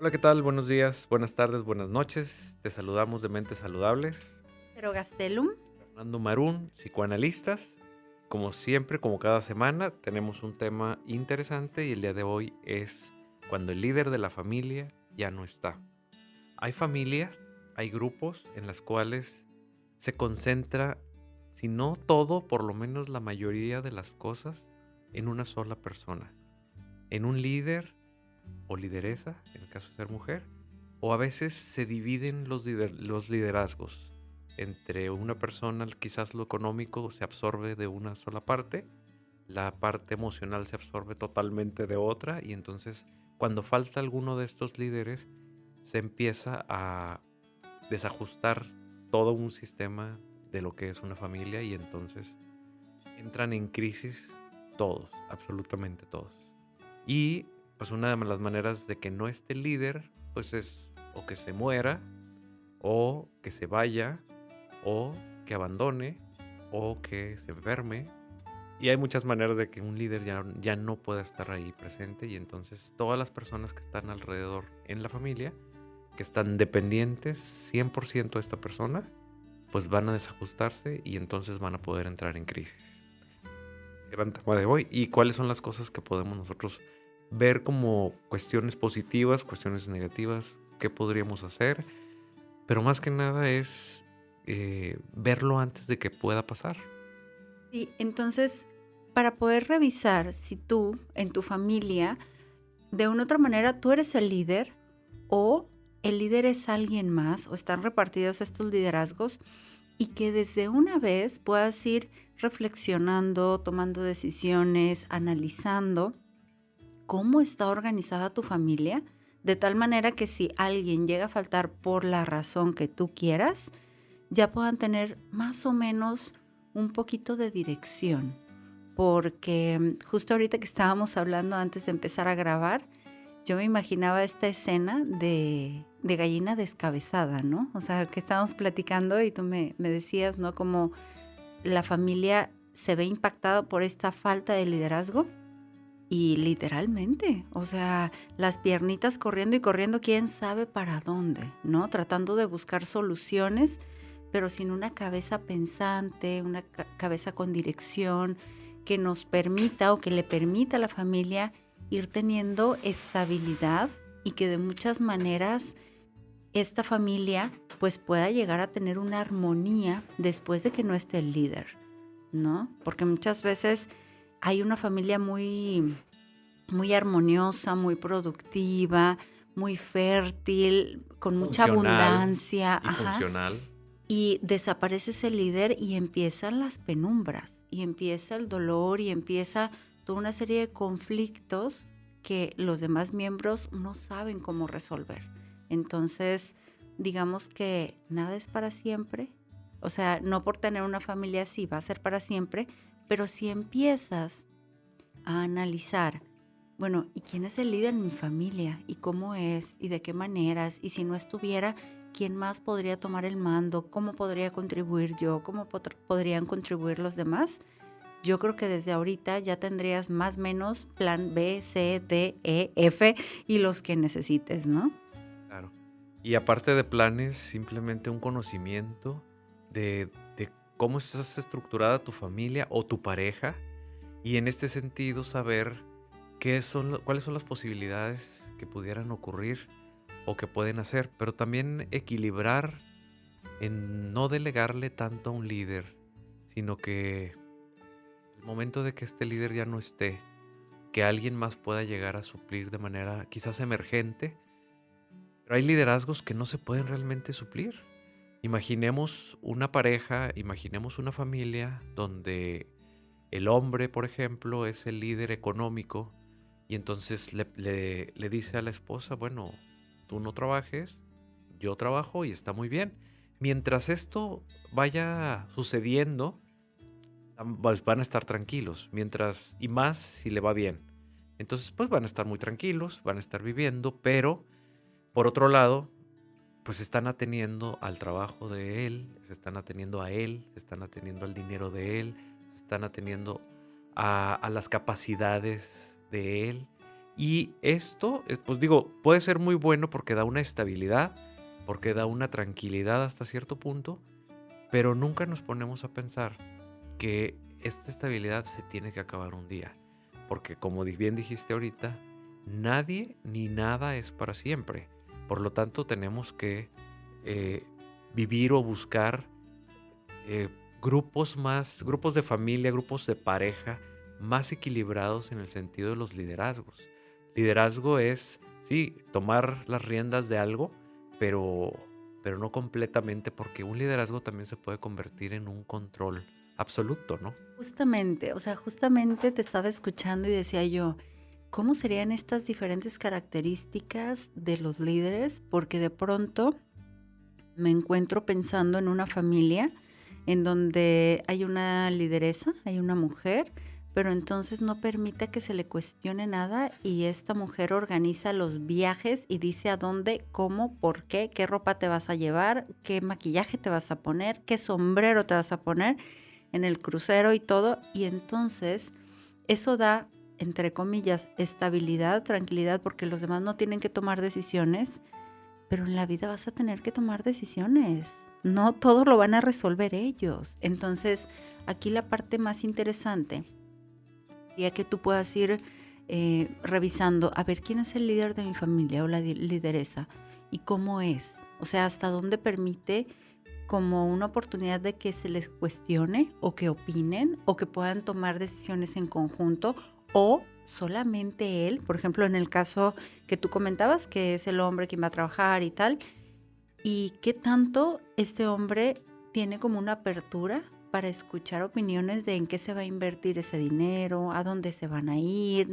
Hola, ¿qué tal? Buenos días, buenas tardes, buenas noches. Te saludamos de Mentes Saludables. Pero Gastelum, Fernando Marún, psicoanalistas. Como siempre, como cada semana, tenemos un tema interesante y el día de hoy es cuando el líder de la familia ya no está. Hay familias, hay grupos en las cuales se concentra, si no todo, por lo menos la mayoría de las cosas, en una sola persona, en un líder o lideresa, en el caso de ser mujer, o a veces se dividen los liderazgos entre una persona, quizás lo económico se absorbe de una sola parte, la parte emocional se absorbe totalmente de otra, y entonces cuando falta alguno de estos líderes, se empieza a desajustar todo un sistema de lo que es una familia y entonces entran en crisis todos, absolutamente todos. Y pues una de las maneras de que no esté el líder, pues es o que se muera, o que se vaya, o que abandone, o que se enferme. Y hay muchas maneras de que un líder ya no pueda estar ahí presente y entonces todas las personas que están alrededor en la familia, que están dependientes 100% de esta persona, pues van a desajustarse y entonces van a poder entrar en crisis. Gran tema de hoy. ¿Y cuáles son las cosas que podemos nosotros ver como cuestiones positivas, cuestiones negativas? ¿Qué podríamos hacer? Pero más que nada es verlo antes de que pueda pasar. sí, entonces, para poder revisar si tú, en tu familia, de una u otra manera, tú eres el líder o el líder es alguien más o están repartidos estos liderazgos y que desde una vez puedas ir reflexionando, tomando decisiones, analizando cómo está organizada tu familia, de tal manera que si alguien llega a faltar por la razón que tú quieras, ya puedan tener más o menos un poquito de dirección. Porque justo ahorita que estábamos hablando antes de empezar a grabar, yo me imaginaba esta escena de gallina descabezada, ¿no? O sea, que estábamos platicando y tú me decías, ¿no? Como la familia se ve impactada por esta falta de liderazgo y literalmente, o sea, las piernitas corriendo y corriendo, quién sabe para dónde, ¿no? Tratando de buscar soluciones, pero sin una cabeza pensante, una cabeza con dirección que nos permita o que le permita a la familia ir teniendo estabilidad y que de muchas maneras esta familia pues pueda llegar a tener una armonía después de que no esté el líder, ¿no? Porque muchas veces hay una familia muy armoniosa, muy productiva, muy fértil, con mucha Funcional abundancia, y funcional. y desaparece ese líder y empiezan las penumbras, y empieza el dolor, y empieza toda una serie de conflictos que los demás miembros no saben cómo resolver. Entonces, digamos que nada es para siempre. O sea, no por tener una familia así va a ser para siempre, pero si empiezas a analizar, bueno, ¿y quién es el líder en mi familia? ¿Y cómo es? ¿Y de qué maneras? Y si no estuviera, ¿quién más podría tomar el mando? ¿Cómo podría contribuir yo? ¿Cómo podrían contribuir los demás? Yo creo que desde ahorita ya tendrías más o menos plan B, C, D, E, F y los que necesites, ¿no? Claro. Y aparte de planes, simplemente un conocimiento de cómo estás estructurada tu familia o tu pareja. Y en este sentido, saber cuáles son las posibilidades que pudieran ocurrir o que pueden hacer, pero también equilibrar en no delegarle tanto a un líder, sino que el momento de que este líder ya no esté, que alguien más pueda llegar a suplir de manera quizás emergente, pero hay liderazgos que no se pueden realmente suplir. Imaginemos una pareja, imaginemos una familia donde el hombre, por ejemplo, es el líder económico y entonces le dice a la esposa, bueno, tú no trabajes, yo trabajo y está muy bien. Mientras esto vaya sucediendo, pues van a estar tranquilos, mientras y más si le va bien. Entonces, pues van a estar muy tranquilos, van a estar viviendo, pero por otro lado, pues se están ateniendo al trabajo de él, se están ateniendo a él, se están ateniendo al dinero de él, se están ateniendo a las capacidades de él. Y esto, pues digo, puede ser muy bueno porque da una estabilidad, porque da una tranquilidad hasta cierto punto, pero nunca nos ponemos a pensar que esta estabilidad se tiene que acabar un día. Porque como bien dijiste ahorita, nadie ni nada es para siempre. Por lo tanto, tenemos que eh, vivir o buscar eh, grupos de familia, grupos de pareja más equilibrados en el sentido de los liderazgos. Liderazgo es, sí, tomar las riendas de algo, pero, pero no completamente, porque un liderazgo también se puede convertir en un control absoluto, ¿no? Justamente, o sea, justamente te estaba escuchando y decía yo, ¿cómo serían estas diferentes características de los líderes? Porque de pronto me encuentro pensando en una familia en donde hay una lideresa, hay una mujer, pero entonces no permite que se le cuestione nada y esta mujer organiza los viajes y dice a dónde, cómo, por qué ropa te vas a llevar, qué maquillaje te vas a poner, qué sombrero te vas a poner en el crucero y todo. Y entonces eso da, entre comillas, estabilidad, tranquilidad, porque los demás no tienen que tomar decisiones, pero en la vida vas a tener que tomar decisiones. No todo lo van a resolver ellos. Entonces, aquí la parte más interesante, ya que tú puedas ir revisando, a ver, ¿quién es el líder de mi familia o la lideresa? ¿Y cómo es? O sea, ¿hasta dónde permite como una oportunidad de que se les cuestione o que opinen o que puedan tomar decisiones en conjunto o solamente él, por ejemplo, en el caso que tú comentabas, que es el hombre quien va a trabajar y tal, y qué tanto este hombre tiene como una apertura para escuchar opiniones de en qué se va a invertir ese dinero, a dónde se van a ir,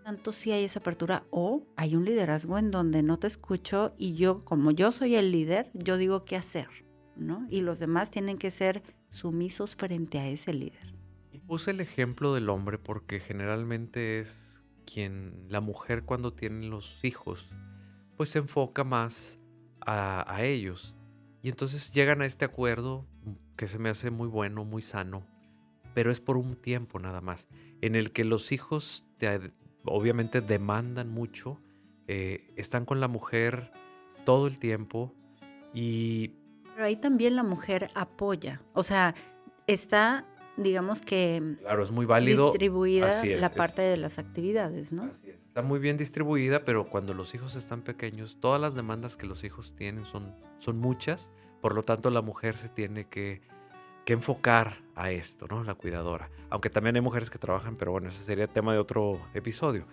tanto si hay esa apertura o hay un liderazgo en donde no te escucho y yo, como yo soy el líder, yo digo qué hacer, ¿no? Y los demás tienen que ser sumisos frente a ese líder. Y puse el ejemplo del hombre porque generalmente es quien, la mujer cuando tiene los hijos, pues se enfoca más a ellos. Y entonces llegan a este acuerdo que se me hace muy bueno, muy sano, pero es por un tiempo nada más, en el que los hijos obviamente demandan mucho, están con la mujer todo el tiempo y Pero ahí también la mujer apoya, o sea, está, digamos que claro, es muy válido, distribuida así la parte de las actividades, ¿no? así es, está muy bien distribuida, pero cuando los hijos están pequeños, todas las demandas que los hijos tienen son muchas, por lo tanto la mujer se tiene que enfocar a esto, ¿no? La cuidadora. Aunque también hay mujeres que trabajan, pero bueno, ese sería tema de otro episodio.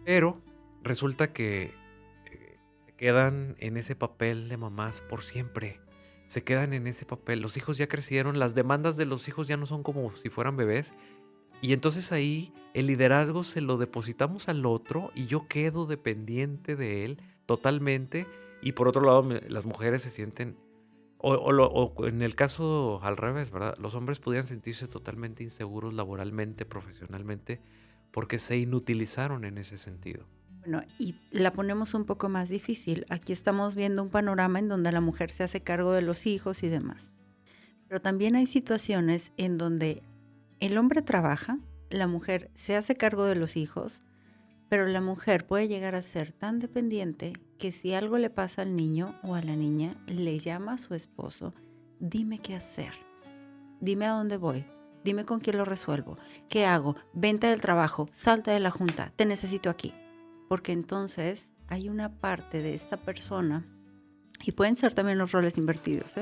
Pero resulta que se quedan en ese papel de mamás por siempre. Se quedan en ese papel. Los hijos ya crecieron, las demandas de los hijos ya no son como si fueran bebés. Y entonces ahí el liderazgo se lo depositamos al otro y yo quedo dependiente de él totalmente. Y por otro lado, las mujeres se sienten, o en el caso al revés, ¿verdad? Los hombres podían sentirse totalmente inseguros laboralmente, profesionalmente, porque se inutilizaron en ese sentido. Bueno, y la ponemos un poco más difícil. Aquí estamos viendo un panorama en donde la mujer se hace cargo de los hijos y demás. Pero también hay situaciones en donde el hombre trabaja, la mujer se hace cargo de los hijos, pero la mujer puede llegar a ser tan dependiente que si algo le pasa al niño o a la niña, le llama a su esposo, dime qué hacer, dime a dónde voy, dime con quién lo resuelvo, qué hago, vente del trabajo, salta de la junta, te necesito aquí. Porque entonces hay una parte de esta persona, y pueden ser también los roles invertidos,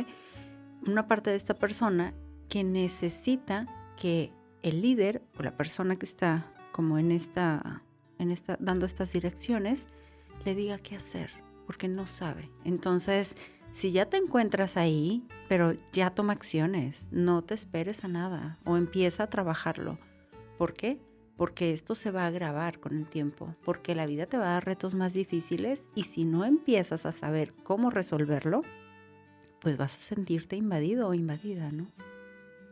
una parte de esta persona que necesita que el líder o la persona que está como en esta dando estas direcciones le diga qué hacer, porque no sabe. Entonces, si ya te encuentras ahí, pero ya toma acciones, no te esperes a nada o empieza a trabajarlo. ¿Por qué? Porque esto se va a agravar con el tiempo, porque la vida te va a dar retos más difíciles y si no empiezas a saber cómo resolverlo, pues vas a sentirte invadido o invadida, ¿no?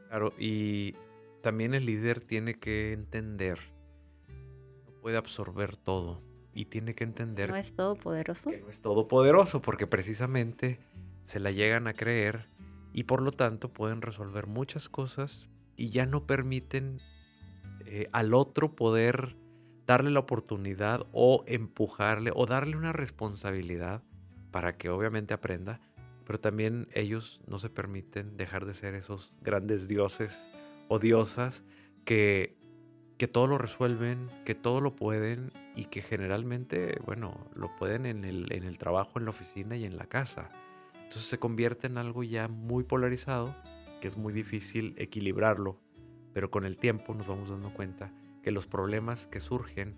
Claro, y también el líder tiene que entender, no puede absorber todo y tiene que ¿No entender es todopoderoso? que no es todopoderoso porque precisamente se la llegan a creer y por lo tanto pueden resolver muchas cosas y ya no permiten al otro poder darle la oportunidad o empujarle o darle una responsabilidad para que obviamente aprenda, pero también ellos no se permiten dejar de ser esos grandes dioses o diosas que, que todo lo resuelven, que todo lo pueden y que generalmente, bueno, lo pueden en el trabajo, en la oficina y en la casa. Entonces se convierte en algo ya muy polarizado, que es muy difícil equilibrarlo, pero con el tiempo nos vamos dando cuenta que los problemas que surgen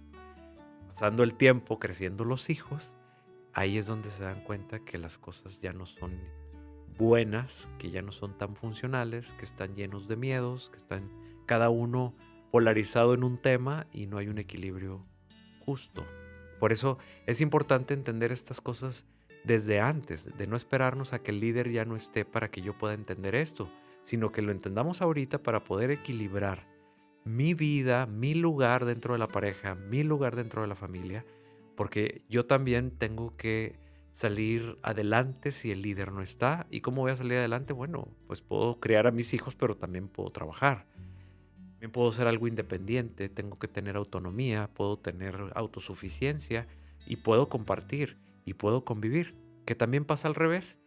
pasando el tiempo, creciendo los hijos, ahí es donde se dan cuenta que las cosas ya no son buenas, que ya no son tan funcionales, que están llenos de miedos, que están cada uno polarizado en un tema y no hay un equilibrio justo. Por eso es importante entender estas cosas desde antes, de no esperarnos a que el líder ya no esté para que yo pueda entender esto, sino que lo entendamos ahorita para poder equilibrar mi vida, mi lugar dentro de la pareja, mi lugar dentro de la familia, porque yo también tengo que salir adelante si el líder no está. ¿Y cómo voy a salir adelante? Bueno, pues puedo criar a mis hijos, pero también puedo trabajar. También puedo ser algo independiente, tengo que tener autonomía, puedo tener autosuficiencia y puedo compartir y puedo convivir. Que también pasa al revés.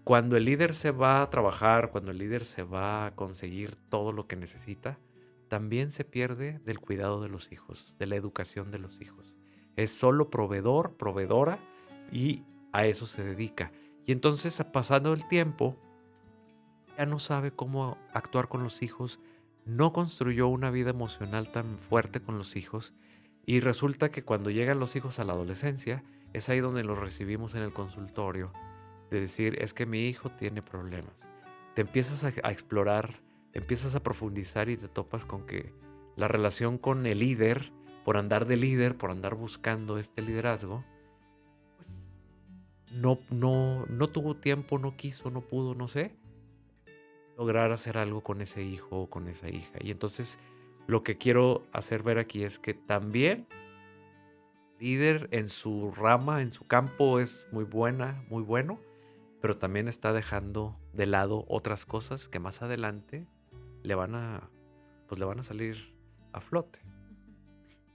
Cuando el líder se va a trabajar, cuando el líder se va a conseguir todo lo que necesita, también se pierde del cuidado de los hijos, de la educación de los hijos. Es solo proveedor, proveedora y a eso se dedica. Y entonces, pasando el tiempo, ya no sabe cómo actuar con los hijos, no construyó una vida emocional tan fuerte con los hijos y resulta que cuando llegan los hijos a la adolescencia, es ahí donde los recibimos en el consultorio, de decir, es que mi hijo tiene problemas. Te empiezas a explorar, empiezas a profundizar y te topas con que la relación con el líder, por andar de líder, por andar buscando este liderazgo, pues no tuvo tiempo, no quiso, no pudo, no sé, lograr hacer algo con ese hijo o con esa hija. Y entonces lo que quiero hacer ver aquí es que también líder en su rama, en su campo es muy buena, muy bueno, pero también está dejando de lado otras cosas que más adelante le van a, pues le van a salir a flote.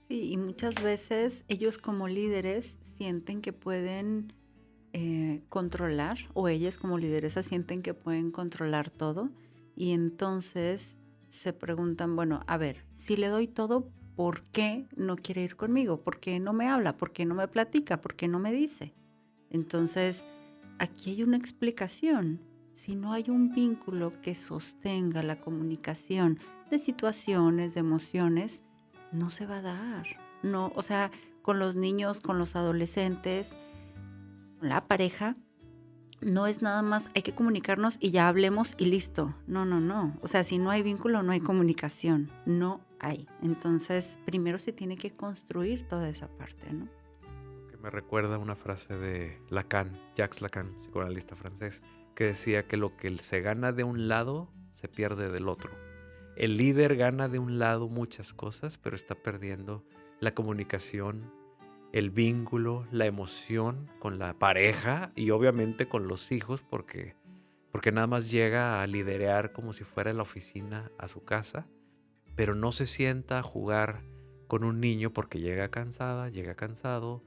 Sí, y muchas veces ellos como líderes sienten que pueden controlar, o ellas como lideresas sienten que pueden controlar todo, y entonces se preguntan, bueno, a ver, si le doy todo, ¿por qué no quiere ir conmigo? ¿Por qué no me habla? ¿Por qué no me platica? ¿Por qué no me dice? Entonces, aquí hay una explicación. Si no hay un vínculo que sostenga la comunicación de situaciones, de emociones, no se va a dar. No, o sea, con los niños, con los adolescentes, con la pareja, no es nada más hay que comunicarnos y ya hablemos y listo. No, no, no. O sea, si no hay vínculo, no hay comunicación. No hay. Entonces, primero se tiene que construir toda esa parte, ¿no? Que me recuerda una frase de Lacan, Jacques Lacan, psicoanalista francés, que decía que lo que se gana de un lado se pierde del otro. El líder gana de un lado muchas cosas, pero está perdiendo la comunicación, el vínculo, la emoción con la pareja y obviamente con los hijos, porque nada más llega a liderear como si fuera la oficina a su casa, pero no se sienta a jugar con un niño porque llega cansada, llega cansado,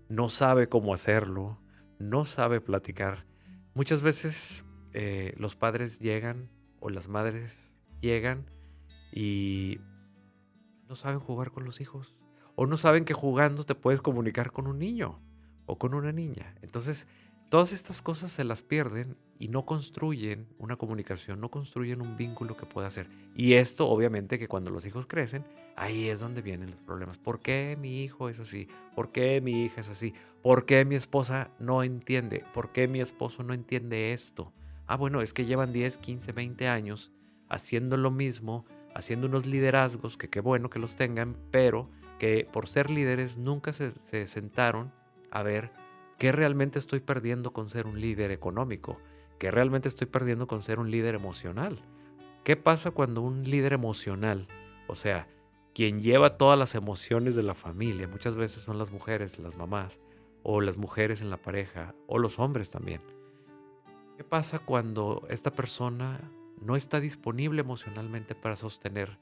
no sabe cómo hacerlo, no sabe platicar. Muchas veces los padres llegan o las madres llegan y no saben jugar con los hijos. O no saben que jugando te puedes comunicar con un niño o con una niña. Entonces, todas estas cosas se las pierden y no construyen una comunicación, no construyen un vínculo que pueda hacer. Y esto, obviamente, que cuando los hijos crecen, ahí es donde vienen los problemas. ¿Por qué mi hijo es así? ¿Por qué mi hija es así? ¿Por qué mi esposa no entiende? ¿Por qué mi esposo no entiende esto? Ah, bueno, es que llevan 10, 15, 20 años haciendo lo mismo, haciendo unos liderazgos, que qué bueno que los tengan, pero que por ser líderes nunca se sentaron a ver qué realmente estoy perdiendo con ser un líder económico, qué realmente estoy perdiendo con ser un líder emocional. ¿Qué pasa cuando un líder emocional, o sea, quien lleva todas las emociones de la familia, muchas veces son las mujeres, las mamás, o las mujeres en la pareja, o los hombres también? ¿Qué pasa cuando esta persona no está disponible emocionalmente para sostener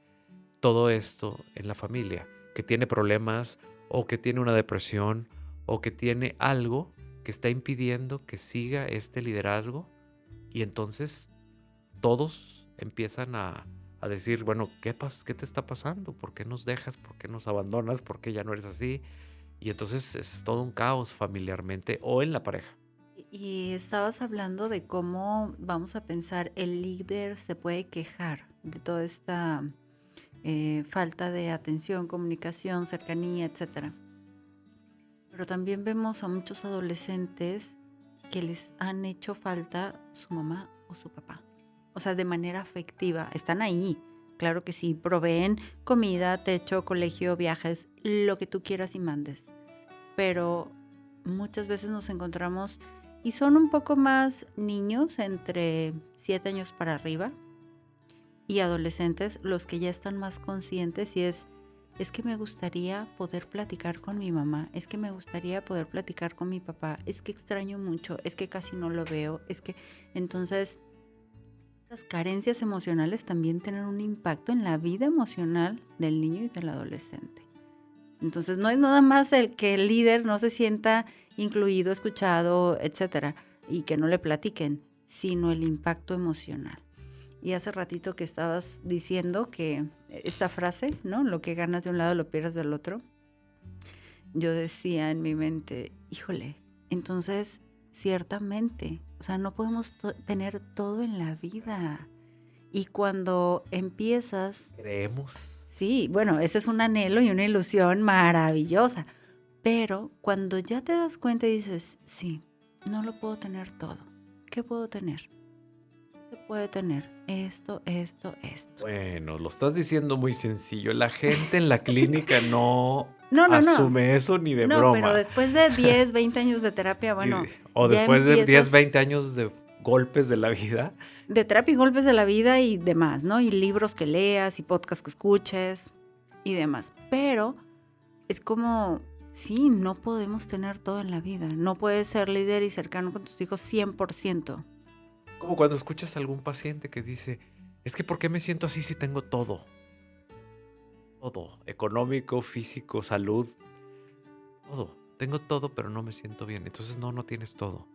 todo esto en la familia? que tiene problemas o que tiene una depresión o que tiene algo que está impidiendo que siga este liderazgo, y entonces todos empiezan a decir, bueno, ¿qué te está pasando? ¿Por qué nos dejas? ¿Por qué nos abandonas? ¿Por qué ya no eres así? Y entonces es todo un caos familiarmente o en la pareja. Y estabas hablando de cómo, vamos a pensar, el líder se puede quejar de toda esta falta de atención, comunicación, cercanía, etcétera. Pero también vemos a muchos adolescentes que les han hecho falta su mamá o su papá. O sea, de manera afectiva. Están ahí, claro que sí. Proveen comida, techo, colegio, viajes, lo que tú quieras y mandes. Pero muchas veces nos encontramos y son un poco más niños, entre 7 años para arriba, y adolescentes los que ya están más conscientes, y es que me gustaría poder platicar con mi mamá, es que me gustaría poder platicar con mi papá, es que extraño mucho, es que casi no lo veo, es que... Entonces, estas carencias emocionales también tienen un impacto en la vida emocional del niño y del adolescente. Entonces, no es nada más el que el líder no se sienta incluido, escuchado, etcétera, y que no le platiquen, sino el impacto emocional. Y hace ratito que estabas diciendo que esta frase, ¿no? Lo que ganas de un lado lo pierdes del otro. Yo decía en mi mente, híjole, entonces ciertamente, o sea, no podemos tener todo en la vida. Y cuando empiezas... Creemos. Sí, bueno, ese es un anhelo y una ilusión maravillosa. Pero cuando ya te das cuenta y dices, sí, no lo puedo tener todo. ¿Qué puedo tener? Se puede tener esto. Bueno, lo estás diciendo muy sencillo. La gente en la clínica no No. asume eso ni de broma. No, pero después de 10, 20 años de terapia, bueno, o ya después de 10, empiezas 20 años de golpes de la vida. de terapia y golpes de la vida y demás, ¿no? Y libros que leas y podcasts que escuches y demás. Pero es como, sí, no podemos tener todo en la vida. No puedes ser líder y cercano con tus hijos 100%. Como cuando escuchas a algún paciente que dice, es que ¿por qué me siento así si tengo todo? Todo, económico, físico, salud, todo. Tengo todo, pero no me siento bien. Entonces no tienes todo.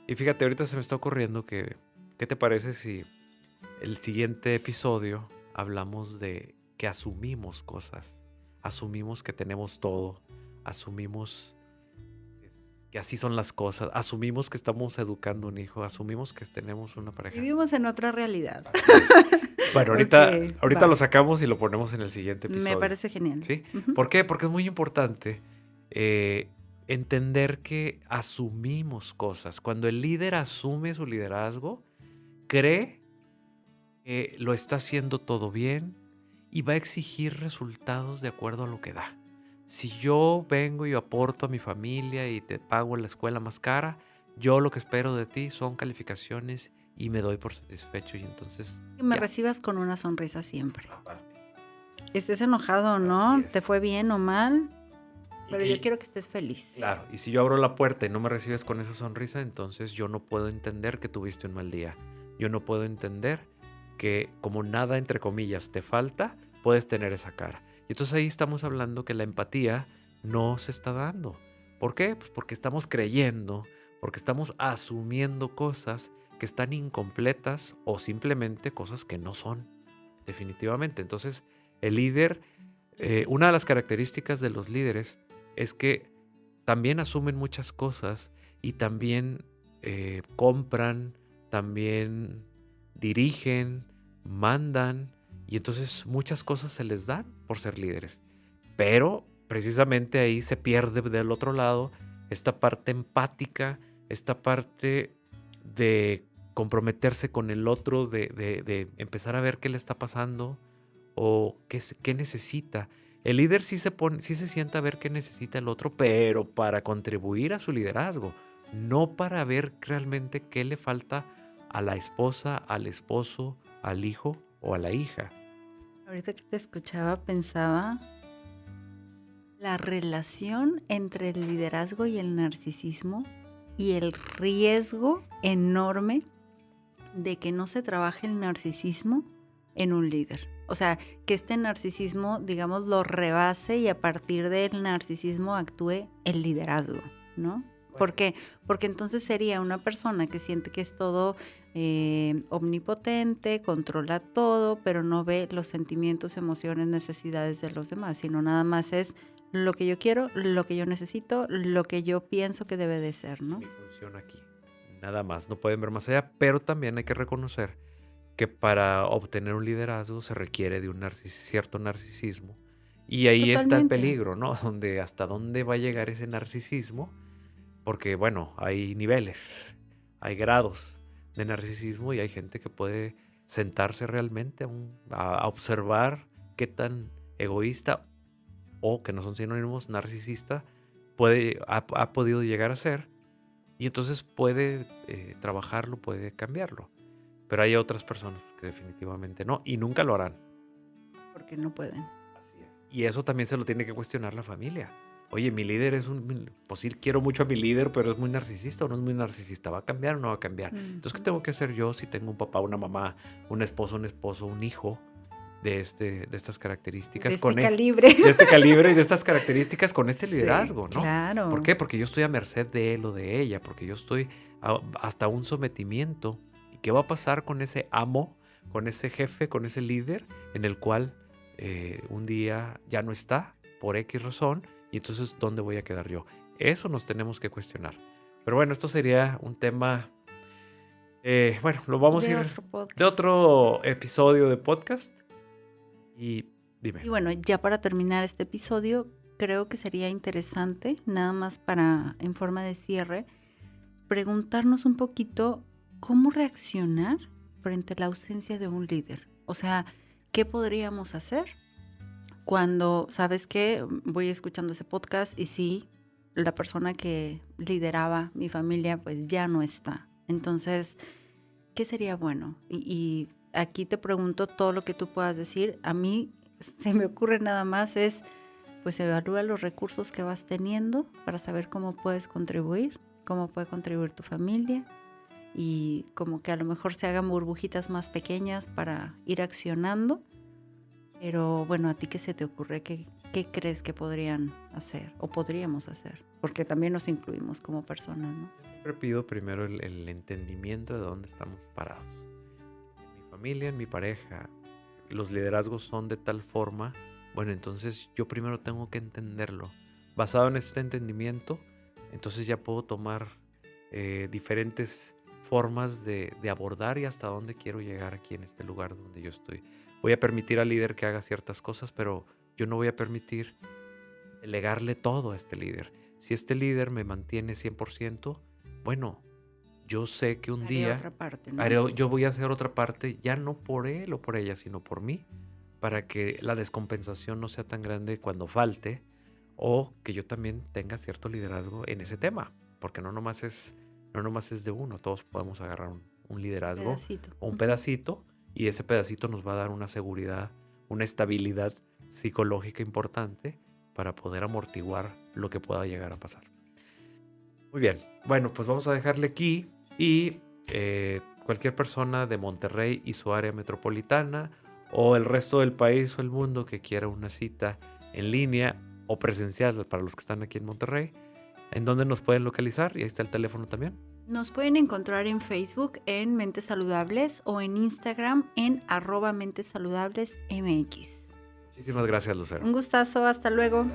Y fíjate, ahorita se me está ocurriendo que, ¿qué te parece si el siguiente episodio hablamos de que asumimos cosas? Asumimos que tenemos todo. Asumimos que así son las cosas. Asumimos que estamos educando un hijo. Asumimos que tenemos una pareja. Vivimos en otra realidad. Bueno, ahorita va. lo sacamos y lo ponemos en el siguiente episodio. Me parece genial. ¿Sí? Ujú. ¿Por qué? Porque es muy importante entender que asumimos cosas. Cuando el líder asume su liderazgo, cree que lo está haciendo todo bien y va a exigir resultados de acuerdo a lo que da. Si yo vengo y aporto a mi familia y te pago la escuela más cara, yo lo que espero de ti son calificaciones y me doy por satisfecho, y entonces Que me ya. recibas con una sonrisa siempre. Aparte. Estés enojado o no, Así es. te fue bien o mal, pero Y- yo quiero que estés feliz. Claro, y si yo abro la puerta y no me recibes con esa sonrisa, entonces yo no puedo entender que tuviste un mal día. Yo no puedo entender que como nada, entre comillas, te falta, puedes tener esa cara. Y entonces ahí estamos hablando que la empatía no se está dando. ¿Por qué? Pues porque estamos creyendo, porque estamos asumiendo cosas que están incompletas o simplemente cosas que no son, definitivamente. Entonces, el líder, una de las características de los líderes es que también asumen muchas cosas y también compran, también dirigen, mandan, y entonces muchas cosas se les dan por ser líderes. Pero precisamente ahí se pierde del otro lado esta parte empática, esta parte de comprometerse con el otro, de empezar a ver qué le está pasando o qué necesita. El líder sí se sienta a ver qué necesita el otro, pero para contribuir a su liderazgo, no para ver realmente qué le falta a la esposa, al esposo, al hijo o a la hija. Ahorita que te escuchaba pensaba la relación entre el liderazgo y el narcisismo y el riesgo enorme de que no se trabaje el narcisismo en un líder. O sea, que este narcisismo, digamos, lo rebase y a partir del narcisismo actúe el liderazgo, ¿no? ¿Por qué? Porque entonces sería una persona que siente que es todo omnipotente, controla todo, pero no ve los sentimientos, emociones, necesidades de los demás, sino nada más es lo que yo quiero, lo que yo necesito, lo que yo pienso que debe de ser, ¿no? Mi función aquí. Nada más, no pueden ver más allá, pero también hay que reconocer que para obtener un liderazgo se requiere de un cierto narcisismo. Y ahí está el Totalmente. peligro, ¿no? Donde hasta dónde va a llegar ese narcisismo, porque bueno, hay niveles, hay grados de narcisismo y hay gente que puede sentarse realmente a observar qué tan egoísta o que no son sinónimos narcisista ha podido llegar a ser y entonces puede trabajarlo, puede cambiarlo. Pero hay otras personas que definitivamente no y nunca lo harán. Porque no pueden. Así es. Y eso también se lo tiene que cuestionar la familia. Oye, mi líder pues sí, quiero mucho a mi líder, pero es muy narcisista o no es muy narcisista. ¿Va a cambiar o no va a cambiar? Entonces, ¿qué tengo que hacer yo si tengo un papá, una mamá, un esposo, un hijo de estas características? De este calibre. De este calibre y de estas características con este Sí, liderazgo, ¿no? claro. ¿Por qué? Porque yo estoy a merced de él o de ella, porque yo estoy hasta un sometimiento. ¿Y qué va a pasar con ese amo, con ese jefe, con ese líder en el cual un día ya no está por X razón? Y entonces, ¿dónde voy a quedar yo? Eso nos tenemos que cuestionar. Pero bueno, esto sería un tema, bueno, lo vamos a ir de otro episodio de podcast. Y dime. Y bueno, ya para terminar este episodio, creo que sería interesante, nada más en forma de cierre, preguntarnos un poquito cómo reaccionar frente a la ausencia de un líder. O sea, ¿qué podríamos hacer cuando, sabes qué, voy escuchando ese podcast y sí, la persona que lideraba mi familia pues ya no está? Entonces, ¿qué sería bueno? Y aquí te pregunto todo lo que tú puedas decir. A mí se me ocurre nada más es, pues evalúa los recursos que vas teniendo para saber cómo puedes contribuir, cómo puede contribuir tu familia y como que a lo mejor se hagan burbujitas más pequeñas para ir accionando. Pero bueno, ¿a ti qué se te ocurre? ¿Qué crees que podrían hacer o podríamos hacer? Porque también nos incluimos como personas, ¿no? Siempre pido primero el entendimiento de dónde estamos parados. En mi familia, en mi pareja, los liderazgos son de tal forma, bueno, entonces yo primero tengo que entenderlo. Basado en este entendimiento, entonces ya puedo tomar diferentes formas de abordar y hasta dónde quiero llegar aquí en este lugar donde yo estoy. Voy a permitir al líder que haga ciertas cosas, pero yo no voy a permitir delegarle todo a este líder. Si este líder me mantiene 100%, bueno, yo sé que un día otra parte, ¿no? yo voy a hacer otra parte, ya no por él o por ella, sino por mí, para que la descompensación no sea tan grande cuando falte o que yo también tenga cierto liderazgo en ese tema, porque no nomás es de uno, todos podemos agarrar un liderazgo o un pedacito y ese pedacito nos va a dar una seguridad, una estabilidad psicológica importante para poder amortiguar lo que pueda llegar a pasar. Muy bien, bueno, pues vamos a dejarle aquí y cualquier persona de Monterrey y su área metropolitana o el resto del país o el mundo que quiera una cita en línea o presencial para los que están aquí en Monterrey, ¿en dónde nos pueden localizar? Y ahí está el teléfono también. Nos pueden encontrar en Facebook en Mentes Saludables o en Instagram en @mentesaludablesmx. Muchísimas gracias, Lucero. Un gustazo, hasta luego.